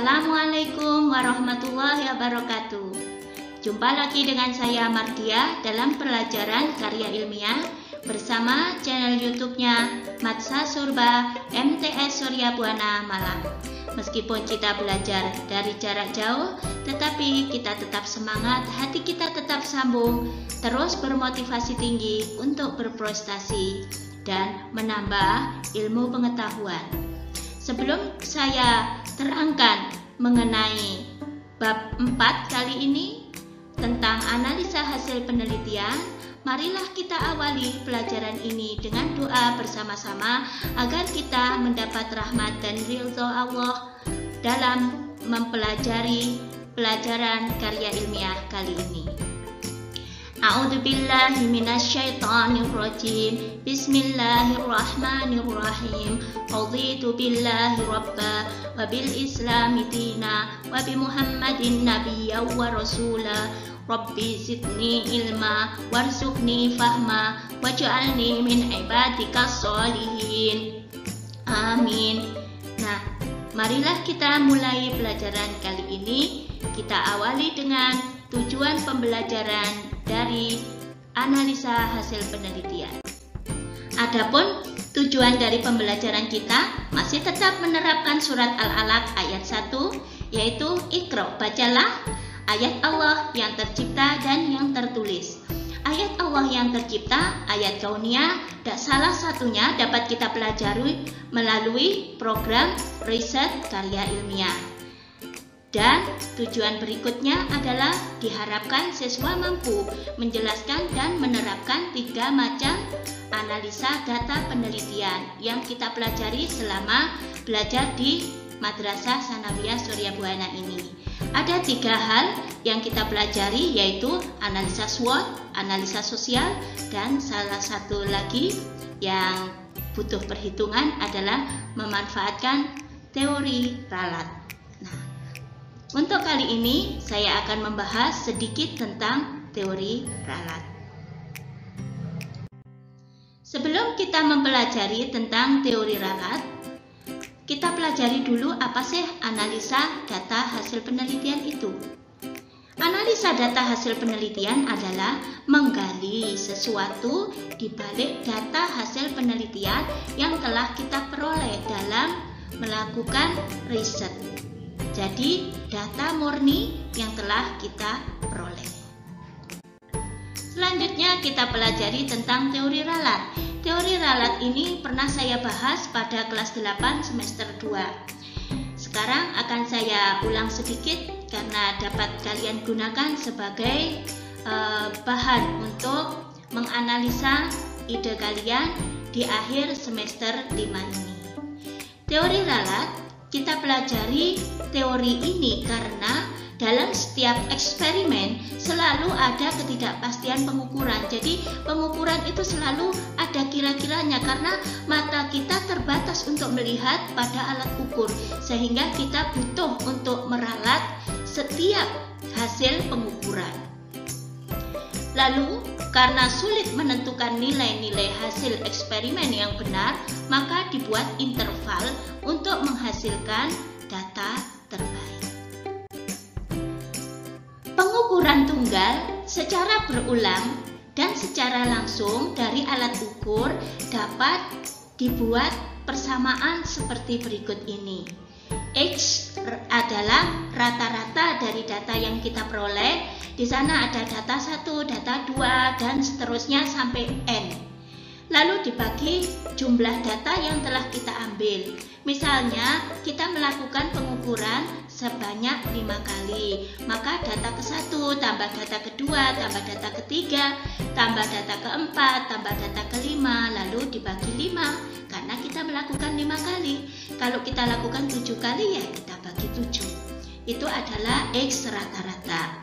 Assalamualaikum warahmatullahi wabarakatuh. Jumpa lagi dengan saya Mardia dalam pelajaran karya ilmiah bersama channel YouTube-nya Matsa Surba MTS Surya Buana Malang. Meskipun kita belajar dari jarak jauh, tetapi kita tetap semangat, hati kita tetap sambung, terus bermotivasi tinggi untuk berprestasi dan menambah ilmu pengetahuan. Sebelum saya terangkan mengenai bab 4 kali ini tentang analisa hasil penelitian, marilah kita awali pelajaran ini dengan doa bersama-sama agar kita mendapat rahmat dan ridho Allah dalam mempelajari pelajaran karya ilmiah kali ini. A'udzubillahi minasyaitonirrajim. Bismillahirrahmanirrahim. Raditu billahi rabba wa bil islami dina wa bi Muhammadin nabiyya wa rasula. Rabbi zidni ilma warzuqni fahma waj'alni min ibadikas sholihin. Amin. Nah, marilah kita mulai pelajaran kali ini. Kita awali dengan tujuan pembelajaran dari analisa hasil penelitian. Adapun tujuan dari pembelajaran kita masih tetap menerapkan surat Al-Alaq ayat 1, yaitu Iqra, bacalah ayat Allah yang tercipta dan yang tertulis. Ayat Allah yang tercipta, ayat kauniyah, dan salah satunya dapat kita pelajari melalui program riset karya ilmiah. Dan tujuan berikutnya adalah diharapkan siswa mampu menjelaskan dan menerapkan 3 macam analisa data penelitian yang kita pelajari selama belajar di Madrasah Sanawiyah Surya Buana ini. Ada 3 hal yang kita pelajari, yaitu analisa SWOT, analisa sosial, dan salah satu lagi yang butuh perhitungan adalah memanfaatkan teori ralat. Untuk kali ini saya akan membahas sedikit tentang teori ralat. Sebelum kita mempelajari tentang teori ralat, kita pelajari dulu apa sih analisa data hasil penelitian itu. Analisa data hasil penelitian adalah menggali sesuatu di balik data hasil penelitian yang telah kita peroleh dalam melakukan riset. Jadi, data murni yang telah kita peroleh. Selanjutnya kita pelajari tentang teori ralat. Teori ralat ini pernah saya bahas pada kelas 8 semester 2. Sekarang akan saya ulang sedikit karena dapat kalian gunakan sebagai bahan untuk menganalisa ide kalian di akhir semester 5 ini. Teori ralat kita pelajari teori ini karena dalam setiap eksperimen selalu ada ketidakpastian pengukuran. Jadi pengukuran itu selalu ada kira-kiranya karena mata kita terbatas untuk melihat pada alat ukur, sehingga kita butuh untuk meralat setiap hasil pengukuran. Lalu karena sulit menentukan nilai-nilai hasil eksperimen yang benar, maka dibuat interval untuk menghasilkan data terbaik. Pengukuran tunggal secara berulang dan secara langsung dari alat ukur dapat dibuat persamaan seperti berikut ini. X adalah rata-rata dari data yang kita peroleh. Di sana ada data 1, data 2, dan seterusnya sampai N. Lalu dibagi jumlah data yang telah kita ambil. Misalnya kita melakukan pengukuran sebanyak 5 kali, maka data ke-1 tambah data kedua tambah data ketiga tambah data keempat tambah data kelima, lalu dibagi 5 karena kita melakukan 5 kali. Kalau kita lakukan 7 kali, ya kita bagi 7. Itu adalah X rata-rata.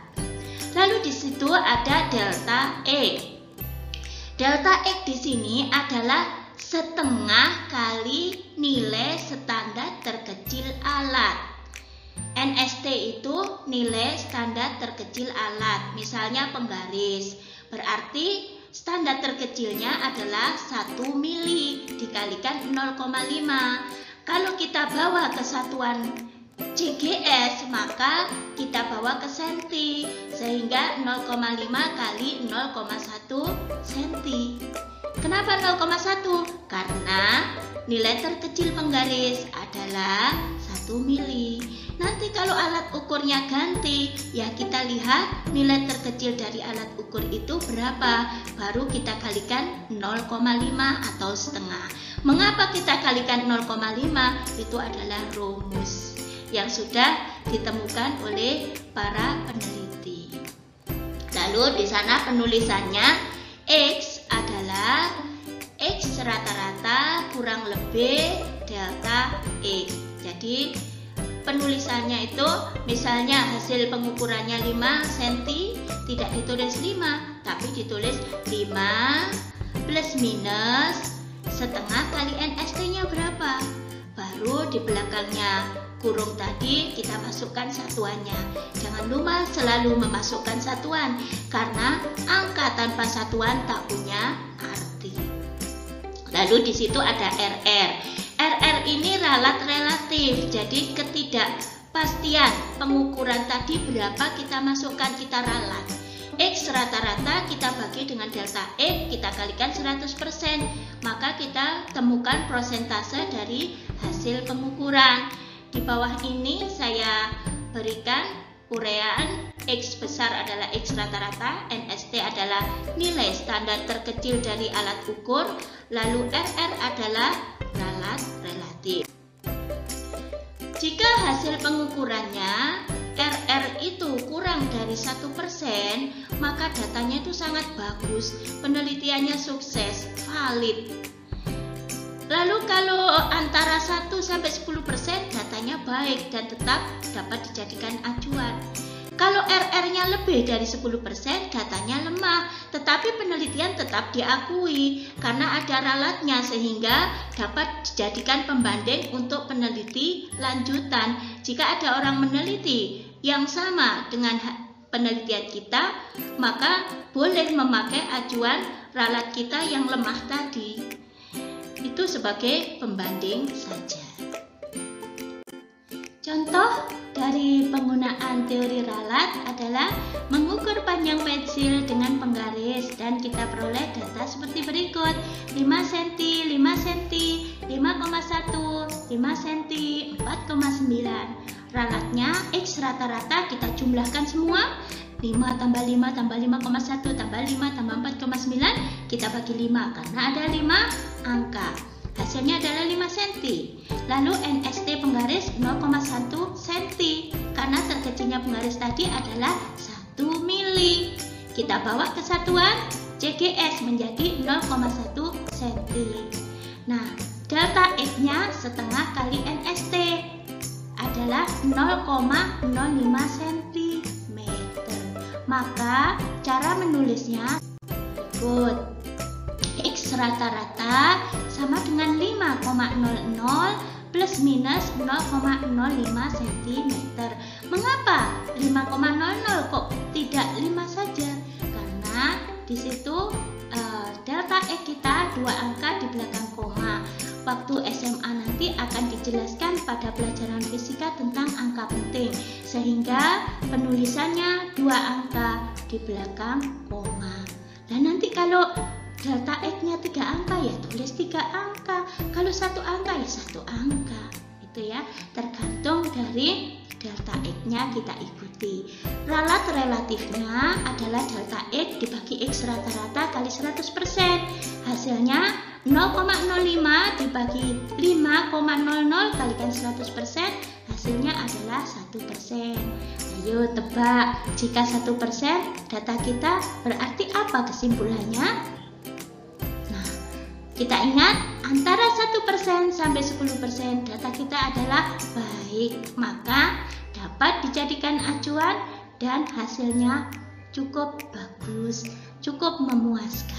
Lalu di situ ada delta X. Delta X di sini adalah setengah kali nilai standar terkecil alat. NST itu nilai standar terkecil alat, misalnya penggaris. Berarti standar terkecilnya adalah 1 mili dikalikan 0,5. Kalau kita bawa ke satuan CGS, maka kita bawa ke senti, sehingga 0,5 kali 0,1 senti. Kenapa 0,1? Karena nilai terkecil penggaris adalah 1 mili. Nanti kalau alat ukurnya ganti, ya kita lihat nilai terkecil dari alat ukur itu berapa, baru kita kalikan 0,5 atau setengah. Mengapa kita kalikan 0,5? Itu adalah rumus yang sudah ditemukan oleh para peneliti. Lalu di sana penulisannya X adalah X rata-rata kurang lebih delta X. Jadi penulisannya itu misalnya hasil pengukurannya 5 cm tidak ditulis 5, tapi ditulis 5 plus minus setengah kali NST-nya berapa. Baru di belakangnya kurung tadi kita masukkan satuannya. Jangan lupa selalu memasukkan satuan, karena angka tanpa satuan tak punya arti. Lalu di situ ada RR. RR ini ralat relatif, jadi ketidakpastian pengukuran tadi berapa kita masukkan, kita ralat. X rata-rata kita bagi dengan delta X, kita kalikan 100%, maka kita temukan prosentase dari hasil pengukuran. Di bawah ini saya berikan uraian X besar adalah X rata-rata, NST adalah nilai standar terkecil dari alat ukur, lalu RR adalah ralat relatif. Jika hasil pengukurannya RR itu kurang dari 1%, maka datanya itu sangat bagus, penelitiannya sukses, valid. Lalu kalau antara 1-10% datanya baik dan tetap dapat dijadikan acuan. Kalau RR-nya lebih dari 10% datanya lemah, tetapi penelitian tetap diakui karena ada ralatnya sehingga dapat dijadikan pembanding untuk peneliti lanjutan. Jika ada orang meneliti yang sama dengan penelitian kita, maka boleh memakai acuan ralat kita yang lemah tadi. Itu sebagai pembanding saja. Contoh dari penggunaan teori ralat adalah mengukur panjang pensil dengan penggaris, dan kita peroleh data seperti berikut: 5 cm, 5 cm, 5,1, 5 cm, 4,9. Ralatnya X rata-rata kita jumlahkan semua, 5 tambah 5 tambah 5,1 tambah 5 tambah 4,9, kita bagi 5 karena ada 5 angka. Hasilnya adalah 5 cm. Lalu NST penggaris 0,1 cm karena terkecilnya penggaris tadi adalah 1 mili. Kita bawa ke satuan CGS menjadi 0,1 cm. Nah, delta X-nya setengah kali NST adalah 0,05 cm. Maka cara menulisnya berikut: X rata-rata sama dengan 5,00 plus minus 0,05 cm. Mengapa 5,00 kok tidak 5 saja? Karena di situ delta X kita 2 angka di belakang koma. Waktu SMA nanti akan dijelaskan pada pelajaran fisika tentang angka penting, sehingga penulisannya 2 angka di belakang koma. Dan nanti kalau delta X-nya 3 angka ya tulis 3 angka, kalau 1 angka ya 1 angka. Itu ya, tergantung dari delta X-nya kita ikuti. Ralat relatifnya adalah delta X dibagi X rata-rata kali 100%. Hasilnya 0,05 dibagi 5,00 kalikan 100%, hasilnya adalah 1%. Ayo tebak, jika 1% data kita berarti apa kesimpulannya? Nah, kita ingat antara 1% sampai 10% data kita adalah baik, maka dapat dijadikan acuan dan hasilnya cukup bagus, cukup memuaskan.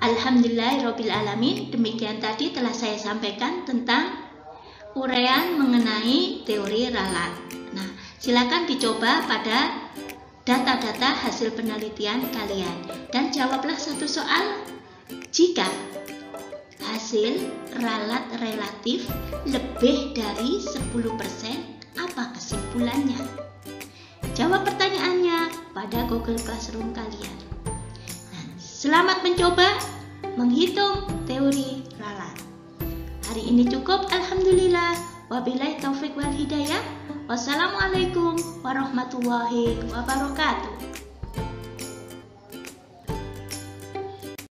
Alhamdulillahirrabbilalamin, demikian tadi telah saya sampaikan tentang uraian mengenai teori ralat. Nah, silakan dicoba pada data-data hasil penelitian kalian dan jawablah satu soal. Jika hasil hasil ralat relatif lebih dari 10%, apa kesimpulannya? Jawab pertanyaannya pada Google Classroom kalian. Nah, selamat mencoba menghitung teori ralat. Hari ini cukup, alhamdulillah. Wabillahi taufik wal hidayah. Wassalamualaikum warahmatullahi wabarakatuh.